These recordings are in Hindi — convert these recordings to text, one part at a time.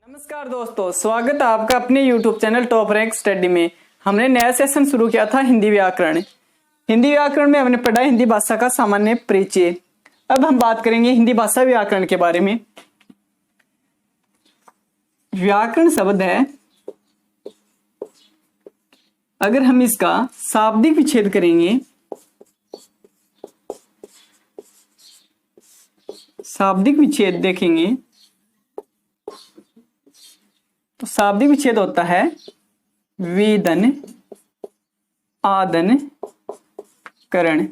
नमस्कार दोस्तों, स्वागत है आपका अपने YouTube channel top rank study में। हमने नया सेशन शुरू किया था हिंदी व्याकरण। हिंदी व्याकरण में हमने पढ़ा हिंदी भाषा का सामान्य परिचय। अब हम बात करेंगे हिंदी भाषा व्याकरण के बारे में। व्याकरण शब्द है, अगर हम इसका शाब्दिक विच्छेद करेंगे, शाब्दिक विच्छेद देखेंगे तो शाब्दिक विच्छेद होता है वेदन, आदन, करण।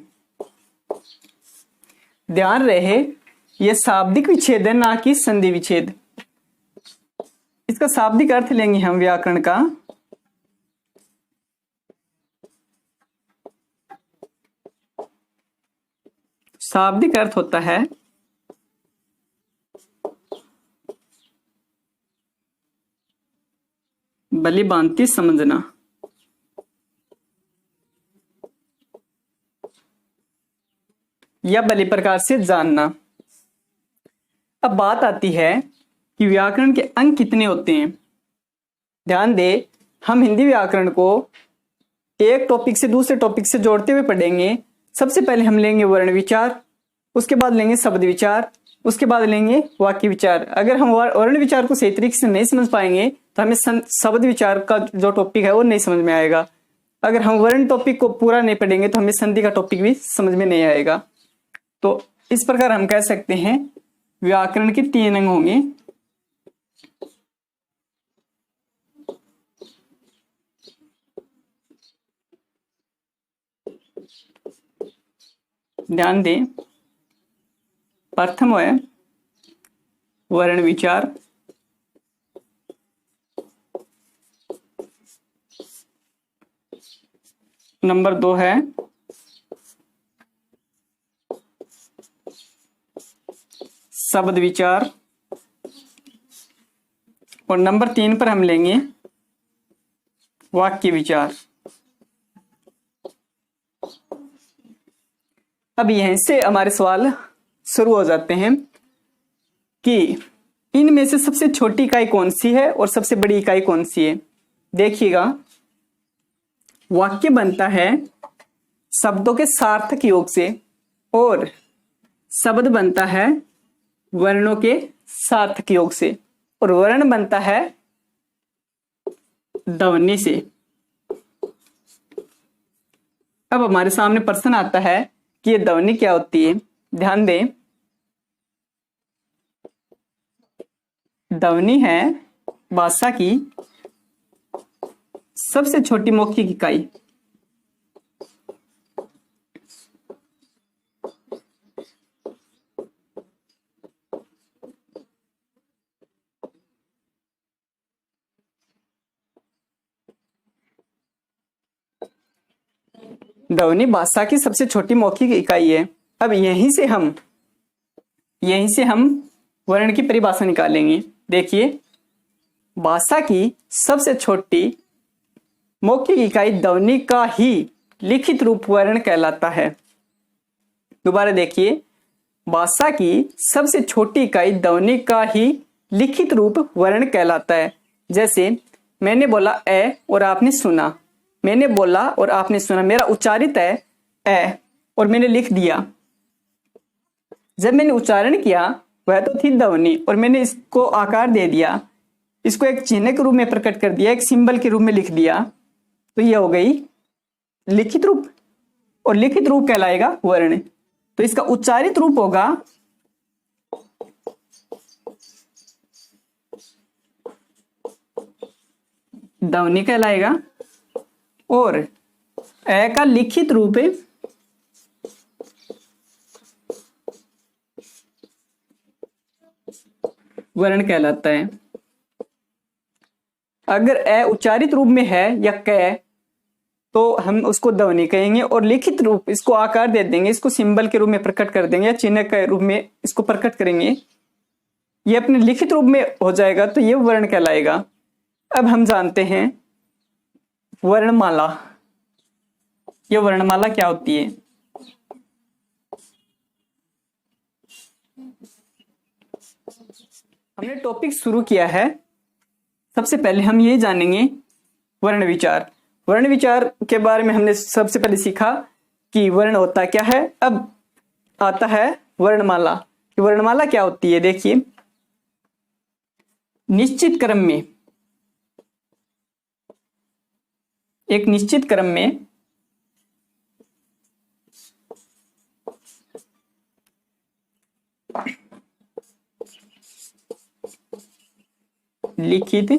ध्यान रहे यह शाब्दिक विच्छेद है, ना कि संधि विच्छेद। इसका शाब्दिक अर्थ लेंगे हम व्याकरण का। शाब्दिक अर्थ होता है भली भांति समझना या भली प्रकार से जानना। अब बात आती है कि व्याकरण के अंग कितने होते हैं। ध्यान दे, हम हिंदी व्याकरण को एक टॉपिक से दूसरे टॉपिक से जोड़ते हुए पढ़ेंगे। सबसे पहले हम लेंगे वर्ण विचार, उसके बाद लेंगे शब्द विचार, उसके बाद लेंगे वाक्य विचार। अगर हम वर्ण विचार को सही तरीके से नहीं समझ पाएंगे तो हमें शब्द विचार का जो टॉपिक है वो नहीं समझ में आएगा। अगर हम वर्ण टॉपिक को पूरा नहीं पढ़ेंगे तो हमें संधि का टॉपिक भी समझ में नहीं आएगा। तो इस प्रकार हम कह सकते हैं व्याकरण के 3 अंग होंगे। ध्यान दें, प्रथम है वर्ण विचार, नंबर 2 है शब्द विचार, और नंबर 3 पर हम लेंगे वाक्य विचार। अब यहीं से हमारे सवाल शुरू हो जाते हैं कि इनमें से सबसे छोटी इकाई कौन सी है और सबसे बड़ी इकाई कौन सी है। देखिएगा, वाक्य बनता है शब्दों के सार्थक योग से और शब्द बनता है वर्णों के सार्थक योग से, और वर्ण बनता है ध्वनि से। अब हमारे सामने प्रश्न आता है कि ये ध्वनि क्या होती है। ध्यान दें, ध्वनि है भाषा की सबसे छोटी मौखिक इकाई। ध्वनि भाषा की सबसे छोटी मौखिक इकाई है। अब यहीं से हम वर्ण की परिभाषा निकालेंगे। देखिए, भाषा की सबसे छोटी मौखिक इकाई ध्वनि का ही लिखित रूप वर्ण कहलाता है। दोबारा देखिए, भाषा की सबसे छोटी इकाई ध्वनि का ही लिखित रूप वर्ण कहलाता है। जैसे मैंने बोला ए और आपने सुना, मैंने बोला और आपने सुना, मेरा उच्चारित है ए और मैंने लिख दिया। जब मैंने उच्चारण किया वह तो थी ध्वनि, और मैंने इसको आकार दे दिया, इसको एक चिन्ह के रूप में प्रकट कर दिया, एक सिंबल के रूप में लिख दिया, तो यह हो गई लिखित रूप, और लिखित रूप कहलाएगा वर्ण। तो इसका उच्चारित रूप होगा ध्वनि कहलाएगा, और ए का लिखित रूप वर्ण कहलाता है। अगर ए उच्चारित रूप में है या क, तो हम उसको ध्वनि कहेंगे, और लिखित रूप इसको आकार दे देंगे, इसको सिंबल के रूप में प्रकट कर देंगे या चिन्ह के रूप में इसको प्रकट करेंगे, ये अपने लिखित रूप में हो जाएगा, तो ये वर्ण कहलाएगा। अब हम जानते हैं वर्णमाला। ये वर्णमाला क्या होती है। हमने टॉपिक शुरू किया है सबसे पहले हम ये जानेंगे वर्ण विचार। वर्ण विचार के बारे में हमने सबसे पहले सीखा कि वर्ण होता क्या है। अब आता है वर्णमाला। वर्णमाला क्या होती है? देखिए, निश्चित क्रम में, एक निश्चित क्रम में लिखित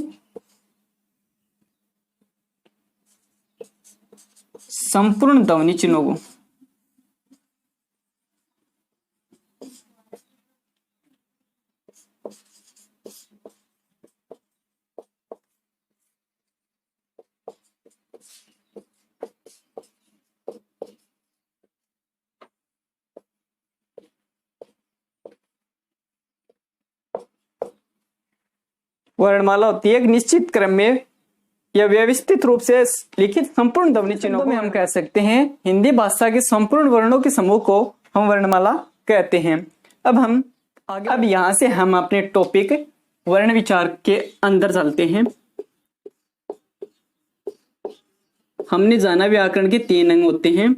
संपूर्ण ध्वनि चिन्हों को वर्णमाला होती है एक निश्चित क्रम में या व्यवस्थित रूप से लिखित संपूर्ण ध्वनि चिन्हों में हम कह सकते हैं हिंदी भाषा के संपूर्ण वर्णों के समूह को हम वर्णमाला कहते हैं। अब यहां से हम अपने टॉपिक वर्ण विचार के अंदर चलते हैं। हमने जाना व्याकरण के 3 अंग होते हैं,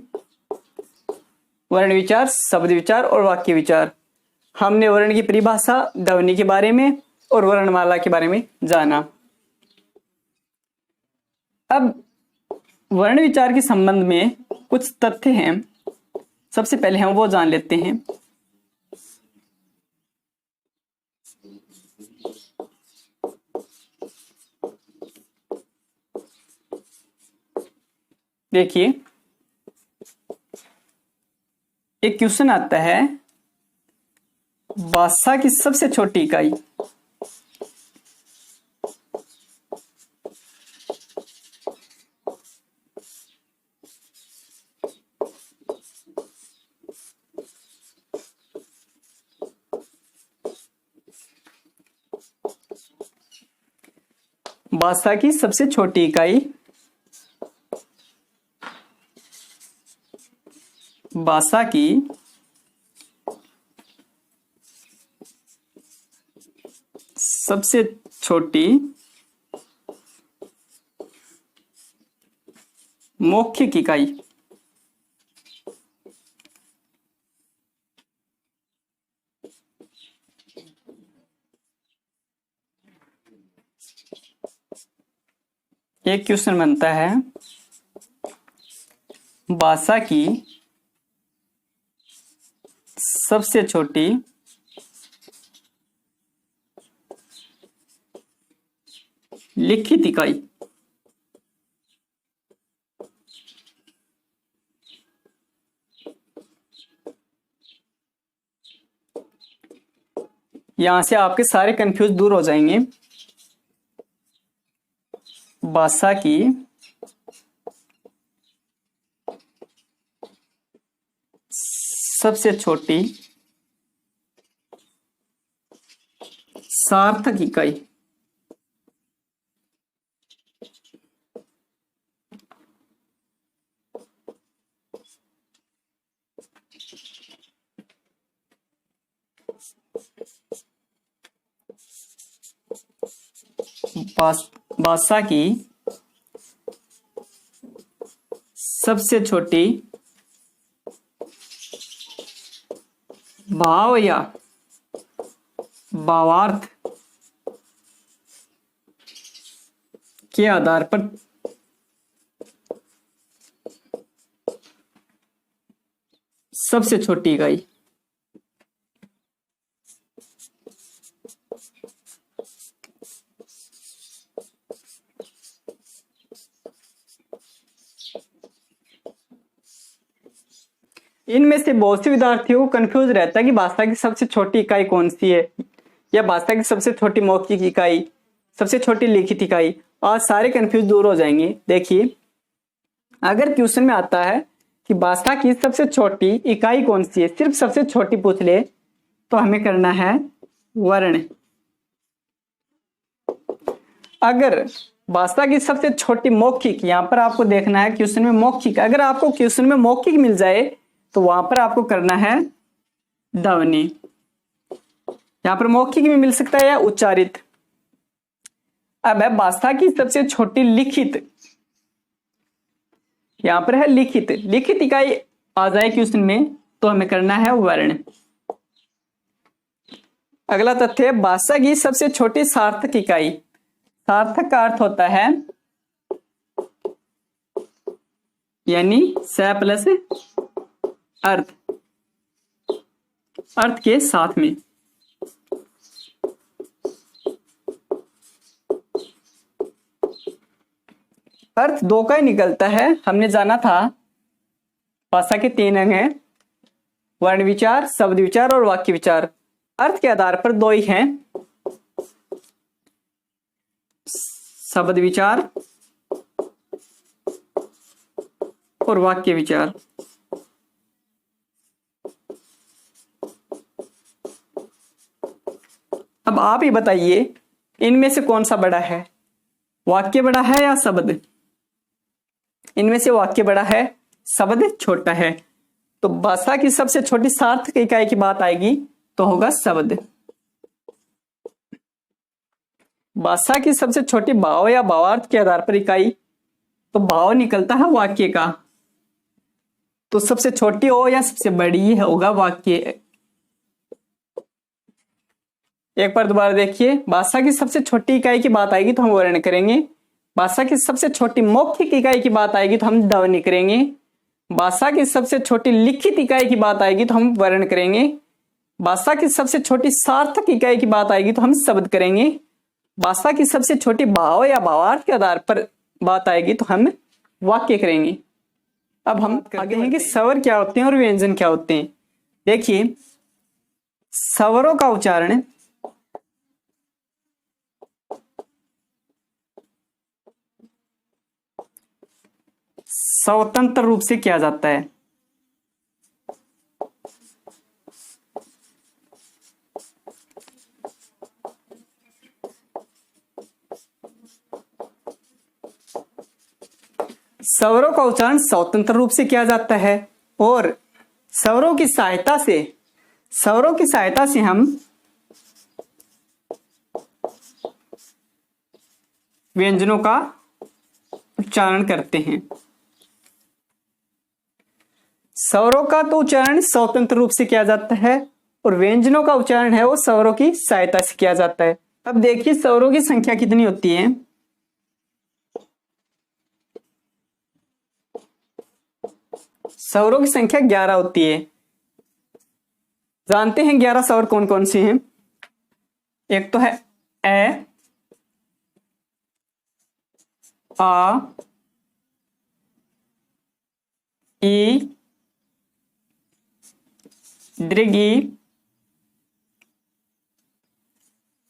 वर्ण विचार, शब्द विचार और वाक्य विचार। हमने वर्ण की परिभाषा, ध्वनि के बारे में और वर्णमाला के बारे में जाना। अब वर्ण विचार के संबंध में कुछ तथ्य हैं, सबसे पहले हम वो जान लेते हैं। देखिए, एक क्वेश्चन आता है, भाषा की सबसे छोटी इकाई भाषा की सबसे छोटी इकाई भाषा की सबसे छोटी मौखिक इकाई एक क्वेश्चन बनता है, भाषा की सबसे छोटी लिखित इकाई यहां से आपके सारे कंफ्यूज दूर हो जाएंगे। भाषा की सबसे छोटी सार्थक इकाई भाषा की सबसे छोटी भाव या भावार्थ के आधार पर सबसे छोटी इकाई इनमें से बहुत से विद्यार्थियों को कंफ्यूज रहता है कि भाषा की सबसे छोटी इकाई कौन सी है, या भाषा की सबसे छोटी मौखिक इकाई, सबसे छोटी लिखित इकाई। आज सारे कंफ्यूज दूर हो जाएंगे। देखिए, अगर क्वेश्चन में आता है कि भाषा की सबसे छोटी इकाई कौन सी है, सिर्फ सबसे छोटी पूछ ले, तो हमें करना है वर्ण। अगर भाषा की सबसे छोटी मौखिक, यहां पर आपको देखना है क्वेश्चन में मौखिक, अगर आपको क्वेश्चन में मौखिक मिल जाए तो वहां पर आपको करना है ध्वनि। यहां पर मौखिक भी मिल सकता है या उच्चारित। अब है भाषा की सबसे छोटी लिखित, यहां पर है लिखित, लिखित इकाई आ जाए क्वेश्चन में तो हमें करना है वर्ण। अगला तथ्य है भाषा की सबसे छोटी सार्थक इकाई। सार्थक का अर्थ होता है यानी स प्लस अर्थ, अर्थ के साथ में। अर्थ दो का ही निकलता है, हमने जाना था। भाषा के तीन अंग हैं, वर्ण विचार, शब्द विचार और वाक्य विचार। अर्थ के आधार पर दो ही हैं, शब्द विचार और वाक्य विचार। अब आप ही बताइए इनमें से कौन सा बड़ा है, वाक्य बड़ा है या शब्द? इनमें से वाक्य बड़ा है, शब्द छोटा है। तो भाषा की सबसे छोटी सार्थक इकाई की बात आएगी तो होगा शब्द। भाषा की सबसे छोटी भाव या भावार्थ के आधार पर इकाई, तो भाव निकलता है वाक्य का, तो सबसे छोटी हो या सबसे बड़ी होगा वाक्य। एक बार दोबारा देखिए, भाषा की सबसे छोटी इकाई की बात आएगी तो हम वर्ण करेंगे। भाषा की सबसे छोटी मौखिक इकाई की बात आएगी तो हम ध्वनि करेंगे। भाषा की सबसे छोटी लिखित इकाई की बात आएगी तो हम वर्ण करेंगे। भाषा की सबसे छोटी सार्थक इकाई की बात आएगी तो हम शब्द करेंगे। भाषा की सबसे छोटी भाव या भावार्थ के आधार पर बात आएगी तो हम वाक्य करेंगे। अब हम आगे हैं कि स्वर क्या होते हैं और व्यंजन क्या होते हैं। देखिए, स्वरों का उच्चारण स्वतंत्र रूप से किया जाता है। स्वरों का उच्चारण स्वतंत्र रूप से किया जाता है और स्वरों की सहायता से हम व्यंजनों का उच्चारण करते हैं। स्वरों का तो उच्चारण स्वतंत्र रूप से किया जाता है और व्यंजनों का उच्चारण है वो स्वरों की सहायता से किया जाता है। अब देखिए स्वरों की संख्या कितनी होती है। स्वरों की संख्या 11 होती है। जानते हैं 11 स्वर कौन कौन से हैं? एक तो है ए, आ, ई, दृगी,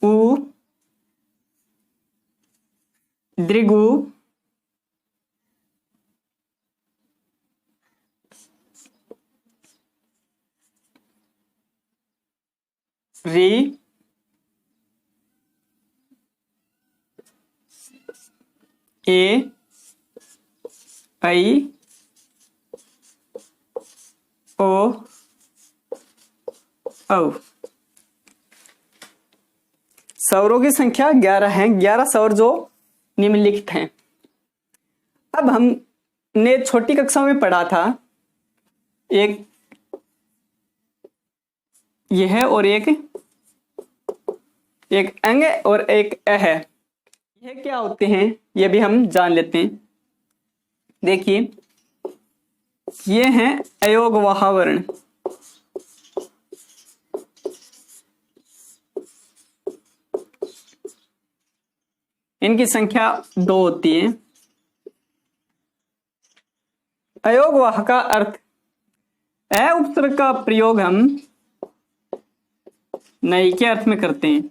उ, दृगु, री, ए, आई, ओ, औ। स्वरों की संख्या 11 है। 11 स्वर जो निम्नलिखित हैं। अब हमने छोटी कक्षा में पढ़ा था, एक यह है और एक अंग और एक अ है। यह क्या होते हैं ये भी हम जान लेते हैं। देखिए, ये हैं अयोगवाह वर्ण। इनकी संख्या 2 होती है। अयोगवाह का अर्थ, अ उपसर्ग का प्रयोग हम नई के अर्थ में करते हैं।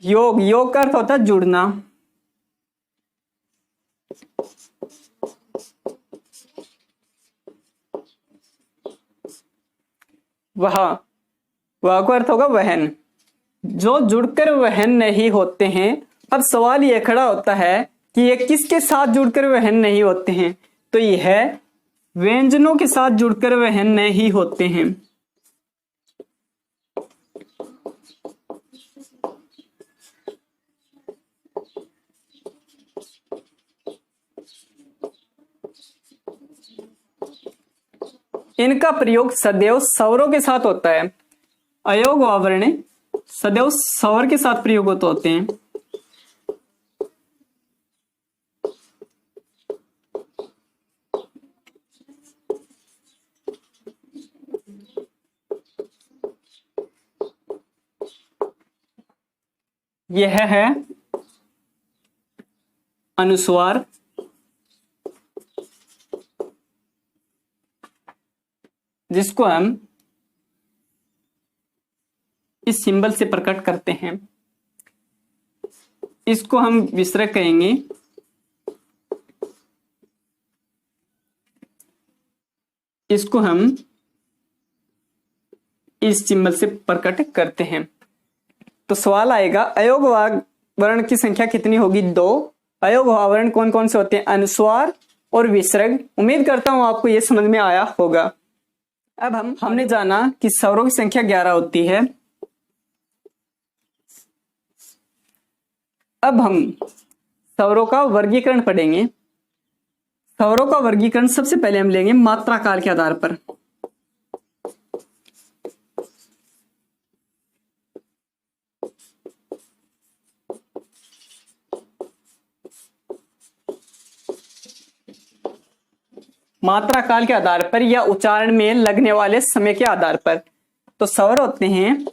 योग का अर्थ होता है जुड़ना। वह का अर्थ होगा वहन, जो जुड़कर वहन नहीं होते हैं। अब सवाल यह खड़ा होता है कि ये किसके साथ जुड़कर वहन नहीं होते हैं? तो यह व्यंजनों के साथ जुड़कर वहन नहीं होते हैं। इनका प्रयोग सदैव स्वरों के साथ होता है। अयोग आवरण सदैव स्वर के साथ प्रयोग होते हैं। यह है अनुस्वार, जिसको हम इस सिंबल से प्रकट करते हैं। इसको हम विसर्ग कहेंगे। इसको हम इस सिंबल से प्रकट करते हैं। तो सवाल आएगा अयोग वर्ण की संख्या कितनी होगी? 2। अयोग वर्ण कौन कौन से होते हैं? अनुस्वार और विसर्ग। उम्मीद करता हूं आपको यह समझ में आया होगा। अब हमने जाना कि स्वरों की संख्या 11 होती है। अब हम स्वरों का वर्गीकरण पढ़ेंगे। स्वरों का वर्गीकरण सबसे पहले हम लेंगे मात्रा काल के आधार पर। मात्रा काल के आधार पर या उच्चारण में लगने वाले समय के आधार पर। तो स्वर होते हैं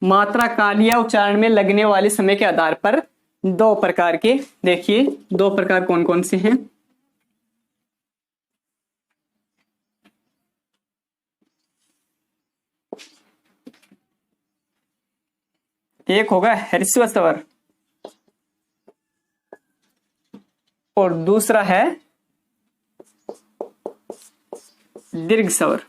मात्रा काल या उच्चारण में लगने वाले समय के आधार पर 2 प्रकार के। देखिए 2 प्रकार कौन कौन से हैं। एक होगा ह्रस्व स्वर और दूसरा है दीर्घ स्वर।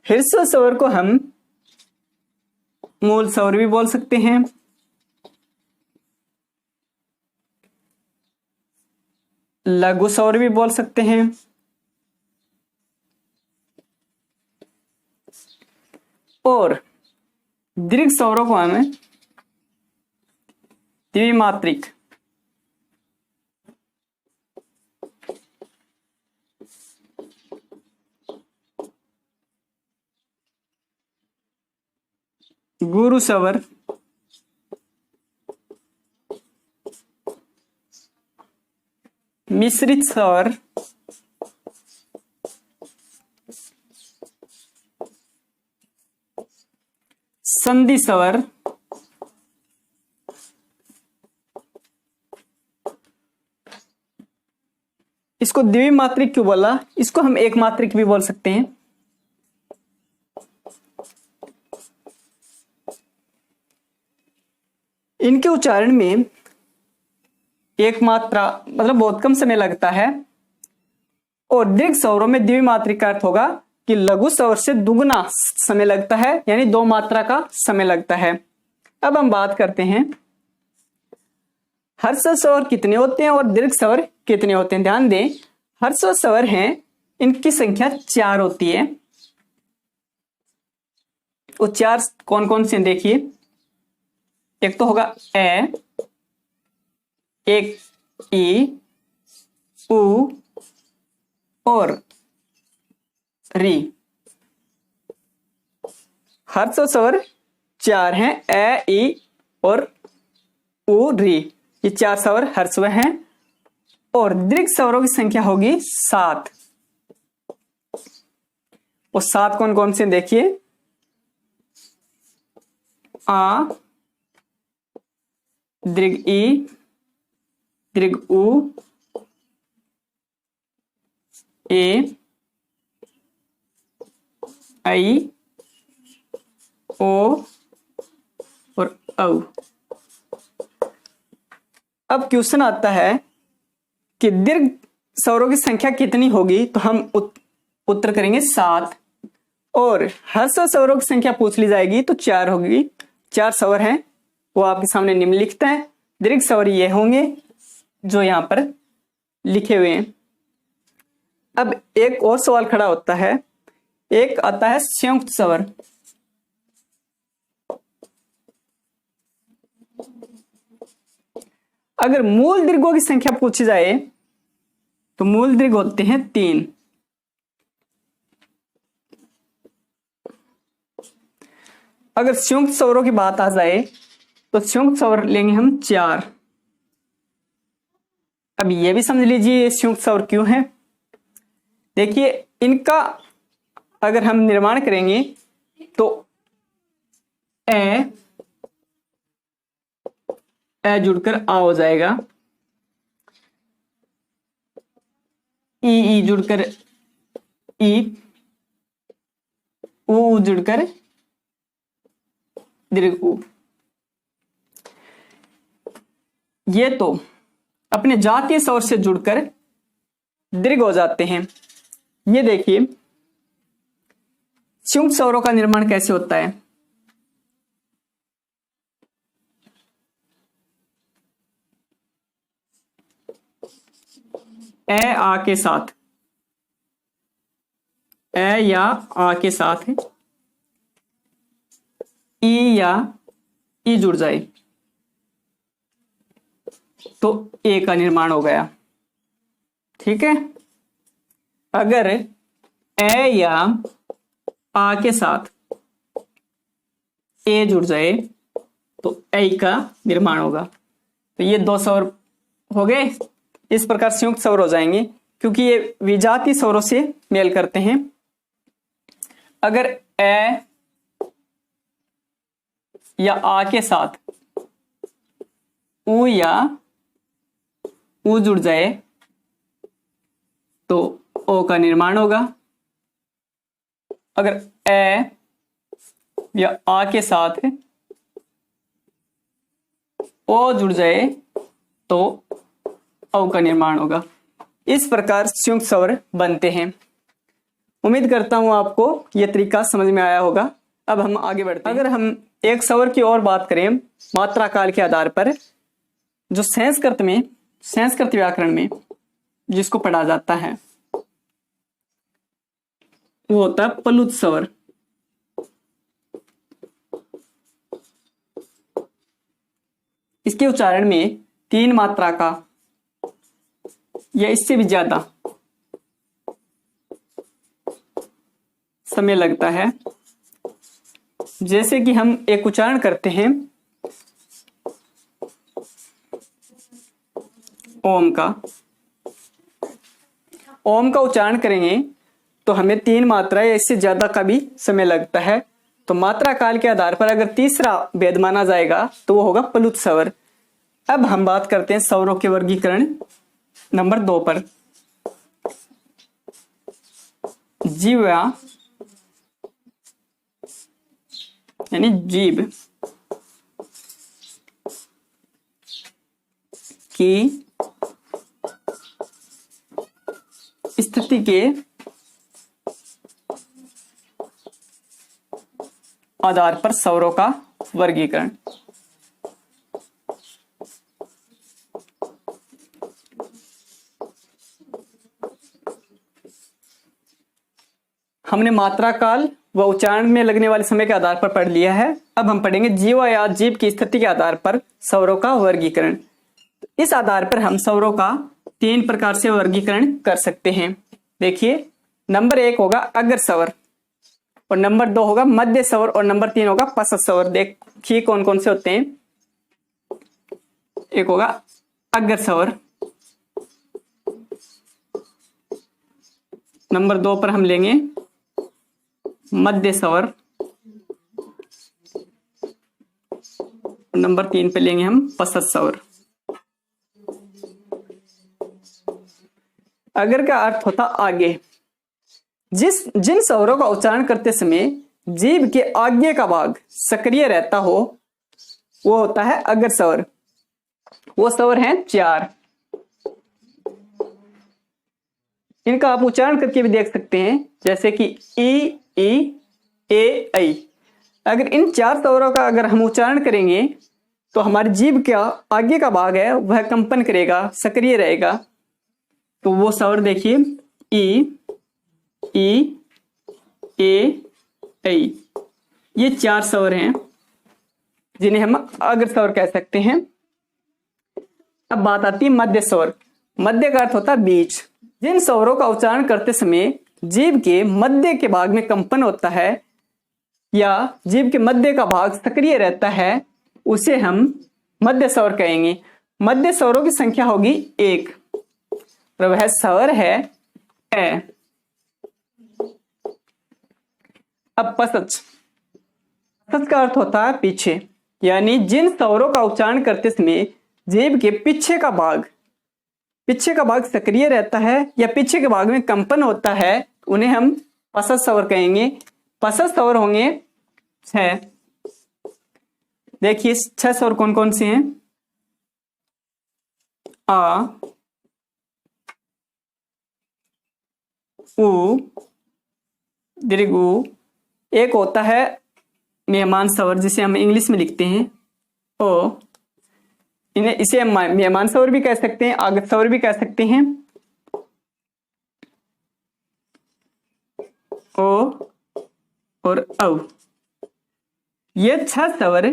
ह्रस्व स्वर को हम मूल स्वर भी बोल सकते हैं, लघु स्वर भी बोल सकते हैं, और दीर्घ स्वरों को हमें द्विमात्रिक गुरु स्वर, मिश्रित स्वर, संधि स्वर, इसको द्विमात्रिक क्यों बोला? इसको हम एक मात्रिक भी बोल सकते हैं। इनके उच्चारण में एक मात्रा मतलब बहुत कम समय लगता है, और दीर्घ स्वरों में द्विमात्रिक का अर्थ होगा कि लघु स्वर से दुगना समय लगता है, यानी 2 मात्रा का समय लगता है। अब हम बात करते हैं ह्रस्व स्वर कितने होते हैं और दीर्घ स्वर कितने होते हैं। ध्यान दें, ह्रस्व स्वर हैं, इनकी संख्या 4 होती है। वो 4 कौन कौन से देखिए। एक तो होगा ए, एक ई, उ और री। ह्रस्व स्वर 4 हैं, ए, ई और उ, री। ये 4 स्वर ह्रस्व हैं। और दीर्घ स्वरों की संख्या होगी 7। वो 7 कौन कौन से देखिए। आ, दीर्घ ई, दीर्घ उ, ए, आई, ओ और औ। अब क्वेश्चन आता है कि दीर्घ स्वरों की संख्या कितनी होगी, तो हम उत्तर करेंगे 7। और ह्रस्व स्वरों की संख्या पूछ ली जाएगी तो 4 होगी। 4 स्वर हैं, वो आपके सामने निम्नलिखित हैं। दीर्घ स्वर ये होंगे जो यहां पर लिखे हुए हैं। अब एक और सवाल खड़ा होता है, एक आता है संयुक्त स्वर। अगर मूल दीर्घों की संख्या पूछी जाए तो मूल दीर्घ होते हैं 3। अगर संयुक्त स्वरों की बात आ जाए तो संयुक्त स्वर लेंगे हम 4। अब ये भी समझ लीजिए संयुक्त स्वर क्यों है। देखिए इनका अगर हम निर्माण करेंगे तो ए जुड़कर आ हो जाएगा, ई जुड़कर ई, ऊ जुड़कर दीर्घ ऊ। ये तो अपने जातीय स्वर से जुड़कर दीर्घ हो जाते हैं। ये देखिए संयुक्त स्वरों का निर्माण कैसे होता है। ए आ के साथ, ए या आ के साथ ई या ई जुड़ जाए तो ए का निर्माण हो गया। ठीक है। अगर ए या आ के साथ ए जुड़ जाए तो ए का निर्माण होगा। तो ये 2 स्वर हो गए। इस प्रकार संयुक्त स्वर हो जाएंगे क्योंकि ये विजातीय स्वरों से मेल करते हैं। अगर ए या आ के साथ ऊ या ऊ जुड़ जाए तो ओ का निर्माण होगा। अगर ए या आ के साथ ओ जुड़ जाए तो औ का निर्माण होगा। इस प्रकार संयुक्त स्वर बनते हैं। उम्मीद करता हूं आपको यह तरीका समझ में आया होगा। अब हम आगे बढ़ते हैं। अगर हम एक स्वर की और बात करें मात्रा काल के आधार पर, जो संस्कृत व्याकरण में जिसको पढ़ा जाता है वो होता है प्लुत स्वर। इसके उच्चारण में 3 मात्रा का या इससे भी ज्यादा समय लगता है। जैसे कि हम एक उच्चारण करते हैं ओम का। ओम का उच्चारण करेंगे तो हमें 3 मात्रा या इससे ज्यादा का भी समय लगता है। तो मात्रा काल के आधार पर अगर तीसरा भेद माना जाएगा तो वो होगा प्लुत स्वर। अब हम बात करते हैं स्वरों के वर्गीकरण नंबर 2 पर। जीवा यानी जीभ की स्थिति के आधार पर स्वरों का वर्गीकरण। हमने मात्रा काल व उच्चारण में लगने वाले समय के आधार पर पढ़ लिया है। अब हम पढ़ेंगे जीवा या जीभ की स्थिति के आधार पर स्वरों का वर्गीकरण। इस आधार पर हम स्वरों का 3 प्रकार से वर्गीकरण कर सकते हैं। देखिए नंबर 1 होगा अग्र स्वर, और नंबर 2 होगा मध्य स्वर, और नंबर 3 होगा पश्च स्वर। देखिए कौन कौन से होते हैं। एक होगा अग्र स्वर, नंबर 2 पर हम लेंगे मध्य स्वर, नंबर 3 पे लेंगे हम पश्च स्वर। अगर का अर्थ होता आगे। जिन स्वरों का उच्चारण करते समय जीभ के आगे का भाग सक्रिय रहता हो वो होता है अग्र स्वर। वो स्वर हैं 4। इनका आप उच्चारण करके भी देख सकते हैं, जैसे कि ई, ए, ऐ। अगर इन 4 स्वरों का अगर हम उच्चारण करेंगे तो हमारी जीभ का आगे का भाग है वह कंपन करेगा, सक्रिय रहेगा। तो वो स्वर देखिए ई, ए, ऐ। ये 4 स्वर हैं जिन्हें हम अग्र स्वर कह सकते हैं। अब बात आती है मध्य स्वर। मध्य का अर्थ होता है बीच। जिन स्वरों का उच्चारण करते समय जीभ के मध्य के भाग में कंपन होता है या जीभ के मध्य का भाग सक्रिय रहता है उसे हम मध्य स्वर कहेंगे। मध्य स्वरों की संख्या होगी 1 और वह स्वर है ए। अब पसच। पसच का अर्थ होता है पीछे, यानी जिन स्वरों का उच्चारण करते समय जीभ के पीछे का भाग सक्रिय रहता है या पीछे के भाग में कंपन होता है उन्हें हम पसच स्वर कहेंगे। पसच स्वर होंगे 6। देखिए 6 स्वर कौन कौन से हैं? आ, उ, दीर्घ उ। एक होता है मेहमान स्वर जिसे हम इंग्लिश में लिखते हैं ओ। इसे हम मेहमान स्वर भी कह सकते हैं, आगत स्वर भी कह सकते हैं। ओ और औ, ये 6 स्वर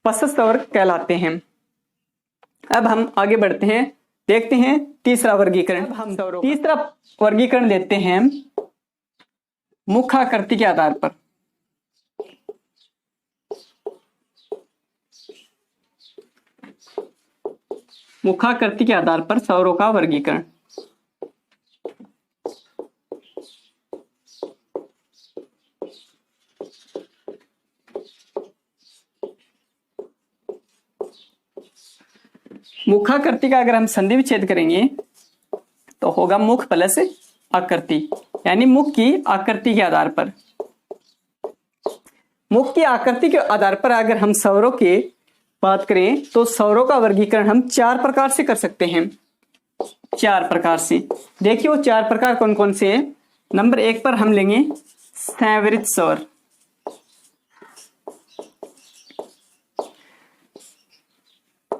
पसच स्वर कहलाते हैं। अब हम आगे बढ़ते हैं, देखते हैं तीसरा वर्गीकरण। हम तीसरा वर्गीकरण लेते हैं मुखाकृति के आधार पर। मुखाकृति के आधार पर स्वरों का वर्गीकरण। मुखाकृति का अगर हम संधि विच्छेद करेंगे तो होगा मुख प्लस आकृति, यानी मुख की आकृति के आधार पर। मुख की आकृति के आधार पर अगर हम स्वरों की बात करें तो स्वरों का वर्गीकरण हम 4 प्रकार से कर सकते हैं। 4 प्रकार से। देखिए वो 4 प्रकार कौन कौन से हैं। नंबर 1 पर हम लेंगे संवरित स्वर।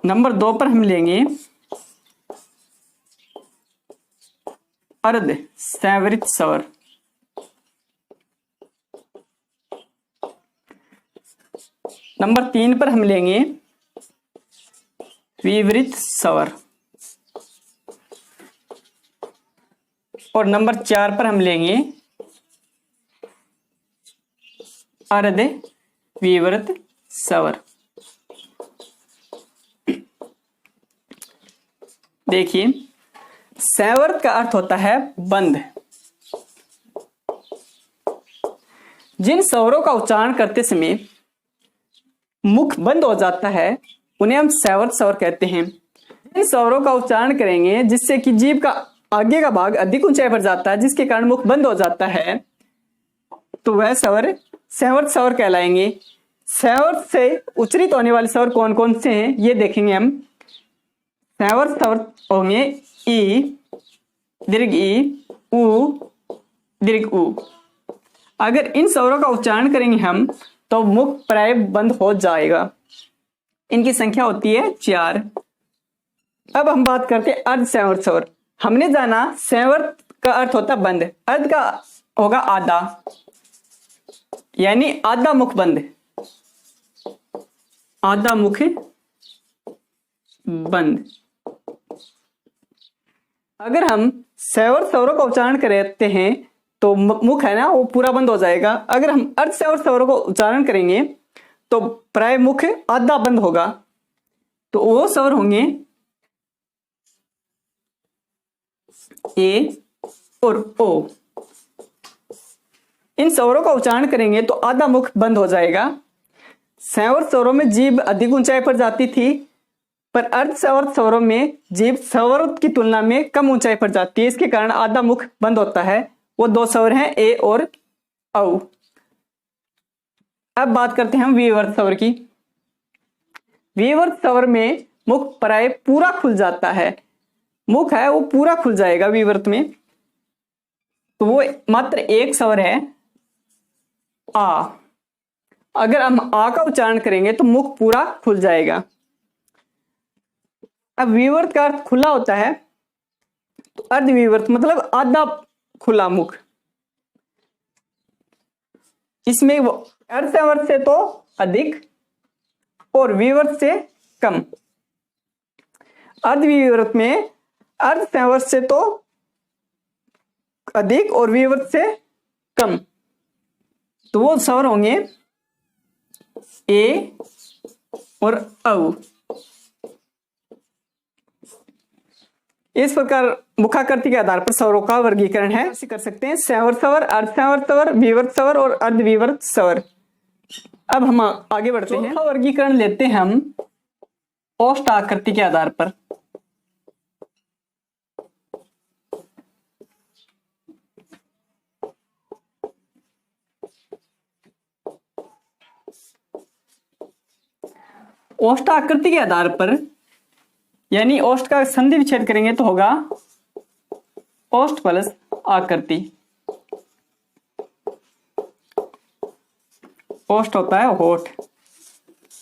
नंबर 2 पर हम लेंगे अर्ध संवरित स्वर। नंबर 3 पर हम लेंगे विवरित स्वर और नंबर 4 पर हम लेंगे अर्ध विवृत स्वर। देखिए संवर्त का अर्थ होता है बंद। जिन स्वरों का उच्चारण करते समय मुख बंद हो जाता है उन्हें हम संवर्त स्वर कहते हैं। जिन स्वरों का उच्चारण करेंगे जिससे कि जीभ का आगे का भाग अधिक ऊंचाई पर जाता है जिसके कारण मुख बंद हो जाता है तो वह स्वर संवर्त स्वर कहलाएंगे। संवर्त से उच्चारित होने वाले स्वर कौन कौन से हैं ये देखेंगे हम। संवर्त स्वर होंगे ई, दीर्घ ई, उ, दीर्घ उ। अगर इन स्वरों का उच्चारण करेंगे हम तो मुख प्राय बंद हो जाएगा। इनकी संख्या होती है 4। अब हम बात करते हैं अर्ध संवर्त स्वर। हमने जाना संवर्त का अर्थ होता बंद, अर्ध का होगा आधा, यानी आधा मुख बंद, आधा मुख बंद। अगर हम संवर्त स्वरों का उच्चारण करते हैं तो मुख है ना वो पूरा बंद हो जाएगा। अगर हम अर्ध संवर्त स्वरों को उच्चारण करेंगे तो प्राय मुख आधा बंद होगा। तो वो स्वर होंगे ए और ओ। इन स्वरों का उच्चारण करेंगे तो आधा मुख बंद हो जाएगा। संवर्त स्वरों में जीभ अधिक ऊंचाई पर जाती थी पर अर्ध संवर्त स्वरों में जीभ संवर्त की तुलना में कम ऊंचाई पर जाती है, इसके कारण आधा मुख बंद होता है। वो 2 स्वर हैं ए और औ। अब बात करते हैं हम विवर्त स्वर की। विवर्त स्वर में मुख प्राय पूरा खुल जाता है, मुख है वो पूरा खुल जाएगा विवर्त में। तो वो मात्र एक स्वर है आ। अगर हम आ का उच्चारण करेंगे तो मुख पूरा खुल जाएगा। अब विवर्त का अर्थ खुला होता है तो अर्ध विवर्त मतलब आधा खुला मुख। इसमें वो अर्ध संवर्त से तो अधिक और विवर्त से कम। अर्धविवर्त में अर्ध संवर्त से तो अधिक और विवर्त से कम, तो वो स्वर होंगे ए और औ। इस प्रकार मुखाकृति के आधार पर स्वरों का वर्गीकरण है, ऐसे कर सकते हैं संवर्त स्वर, अर्ध संवर्त स्वर, विवर्त स्वर और अर्धविवर्त स्वर। अब हम आगे बढ़ते हैं, वर्गीकरण लेते हैं हम ओष्ठ आकृति के आधार पर। ओष्ठ आकृति के आधार पर यानी ओष्ठ का संधि विच्छेद करेंगे तो होगा ओष्ठ प्लस आकृति। ओष्ठ होता है होठ,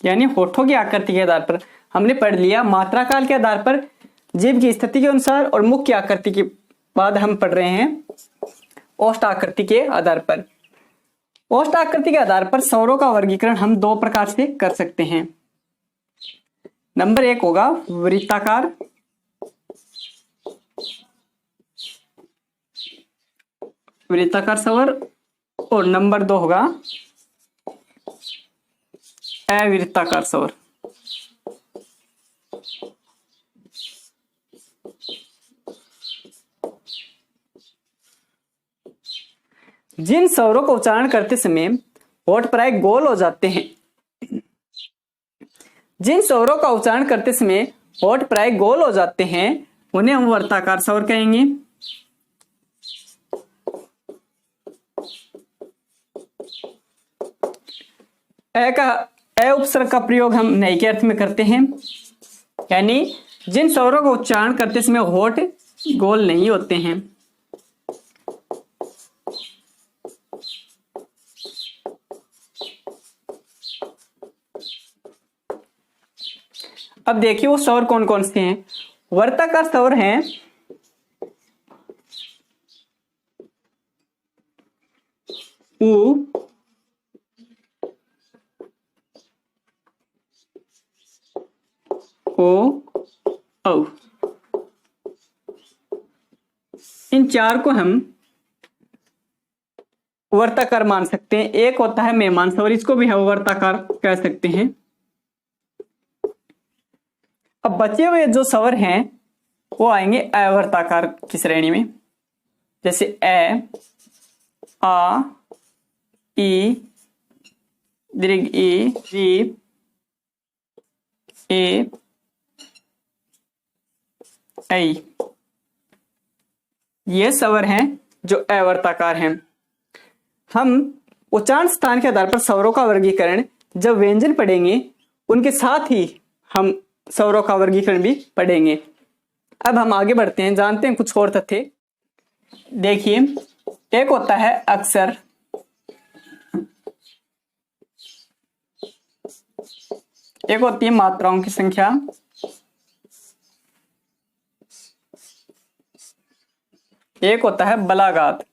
यानी होठों की आकृति के आधार पर। हमने पढ़ लिया मात्रा काल के आधार पर, जीभ की स्थिति के अनुसार, और मुख की आकृति के बाद हम पढ़ रहे हैं ओष्ठ आकृति के आधार पर। ओष्ठ आकृति के आधार पर स्वरों का वर्गीकरण हम दो प्रकार से कर सकते हैं। नंबर 1 होगा वृत्ताकार, वृत्ताकार स्वर, और नंबर 2 होगा अवृत्ताकार स्वर। जिन स्वरों का उच्चारण करते समय होठ प्राय गोल हो जाते हैं, जिन स्वरों का उच्चारण करते समय होठ प्राय गोल हो जाते हैं उन्हें हम वर्ताकार स्वर कहेंगे। अ उपसर्ग का प्रयोग हम नई के अर्थ में करते हैं, यानी जिन स्वरों का उच्चारण करते समय होठ गोल नहीं होते हैं। अब देखिए वो स्वर कौन कौन से हैं। वर्ताकार स्वर हैं उ, ओ, औ। इन चार को हम वर्ताकार मान सकते हैं। एक होता है मेहमान स्वर, इसको भी हम वर्ताकार कह सकते हैं। अब बचे हुए जो स्वर हैं वो आएंगे अवर्ताकार की श्रेणी में, जैसे ए, आ, ई, दीर्घ ई, री, ए, ऐ। ये स्वर हैं जो अवर्ताकार हैं। हम उच्चारण स्थान के आधार पर स्वरों का वर्गीकरण जब व्यंजन पढ़ेंगे उनके साथ ही हम स्वरों का वर्गीकरण भी पढ़ेंगे। अब हम आगे बढ़ते हैं, जानते हैं कुछ और तथ्य। देखिए, एक होता है अक्षर, एक होती है मात्राओं की संख्या, एक होता है बलागात।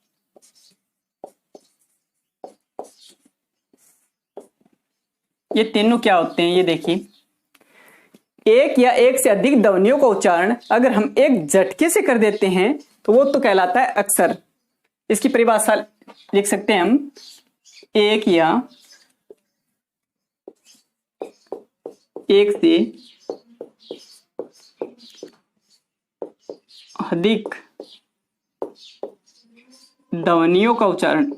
ये तीनों क्या होते हैं ये देखिए। एक या एक से अधिक ध्वनियों का उच्चारण अगर हम एक झटके से कर देते हैं तो वो तो कहलाता है अक्षर। इसकी परिभाषा लिख सकते हैं हम, एक या एक से अधिक ध्वनियों का उच्चारण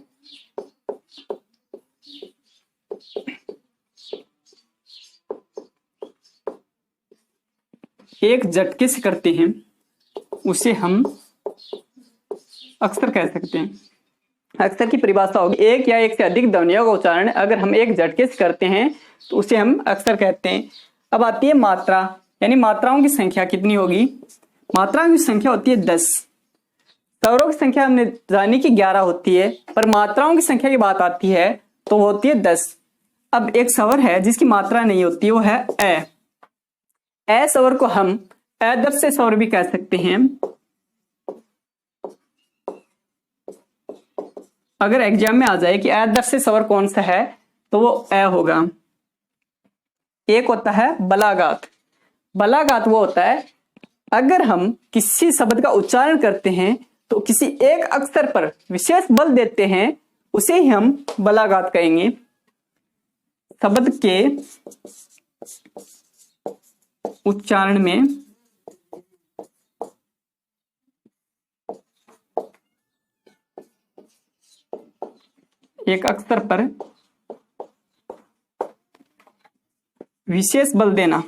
एक झटके से करते हैं उसे हम अक्षर कह सकते हैं। अक्षर की परिभाषा होगी, एक या एक से अधिक ध्वनियों का उच्चारण अगर हम एक झटके से करते हैं तो उसे हम अक्षर कहते हैं। अब आती है मात्रा, यानी मात्राओं की संख्या कितनी होगी। मात्राओं की संख्या होती है 10। स्वरों की संख्या हमने जानी कि 11 होती है, पर मात्राओं की संख्या की बात आती है तो वो होती है 10। अब एक स्वर है जिसकी मात्रा नहीं होती, वो है ए स्वर को हम अदृश्य स्वर भी कह सकते हैं। अगर एग्जाम में आ जाए कि अदृश्य स्वर कौन सा है तो वो ए होगा। एक होता है बलागात। बलागात वो होता है अगर हम किसी शब्द का उच्चारण करते हैं तो किसी एक अक्षर पर विशेष बल देते हैं, उसे ही हम बलाघात कहेंगे। शब्द के उच्चारण में एक अक्षर पर विशेष बल देना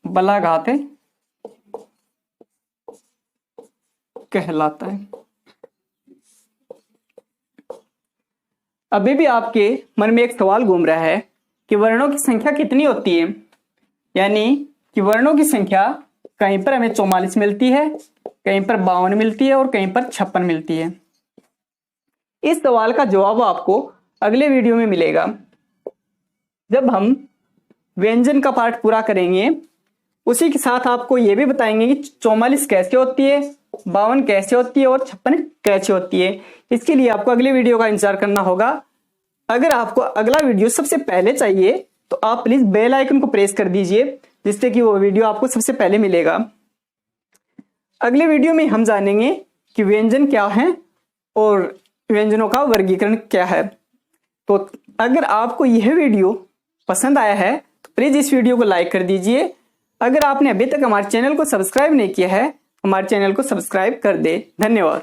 बलाघात कहलाता है। अभी भी आपके मन में एक सवाल घूम रहा है कि वर्णों की संख्या कितनी होती है, यानी कि वर्णों की संख्या कहीं पर हमें 44 मिलती है, कहीं पर 52 मिलती है और कहीं पर 56 मिलती है। इस सवाल का जवाब आपको अगले वीडियो में मिलेगा, जब हम व्यंजन का पार्ट पूरा करेंगे। उसी के साथ आपको यह भी बताएंगे कि 44 कैसे होती है, 52 कैसे होती है और 56 कैसे होती है। इसके लिए आपको अगले वीडियो का इंतजार करना होगा। अगर आपको अगला वीडियो सबसे पहले चाहिए तो आप प्लीज बेल आइकन को प्रेस कर दीजिए, जिससे कि वो वीडियो आपको सबसे पहले मिलेगा। अगले वीडियो में हम जानेंगे कि व्यंजन क्या है और व्यंजनों का वर्गीकरण क्या है। तो अगर आपको यह वीडियो पसंद आया है तो प्लीज इस वीडियो को लाइक कर दीजिए। अगर आपने अभी तक हमारे चैनल को सब्सक्राइब नहीं किया है, हमारे चैनल को सब्सक्राइब कर दे। धन्यवाद।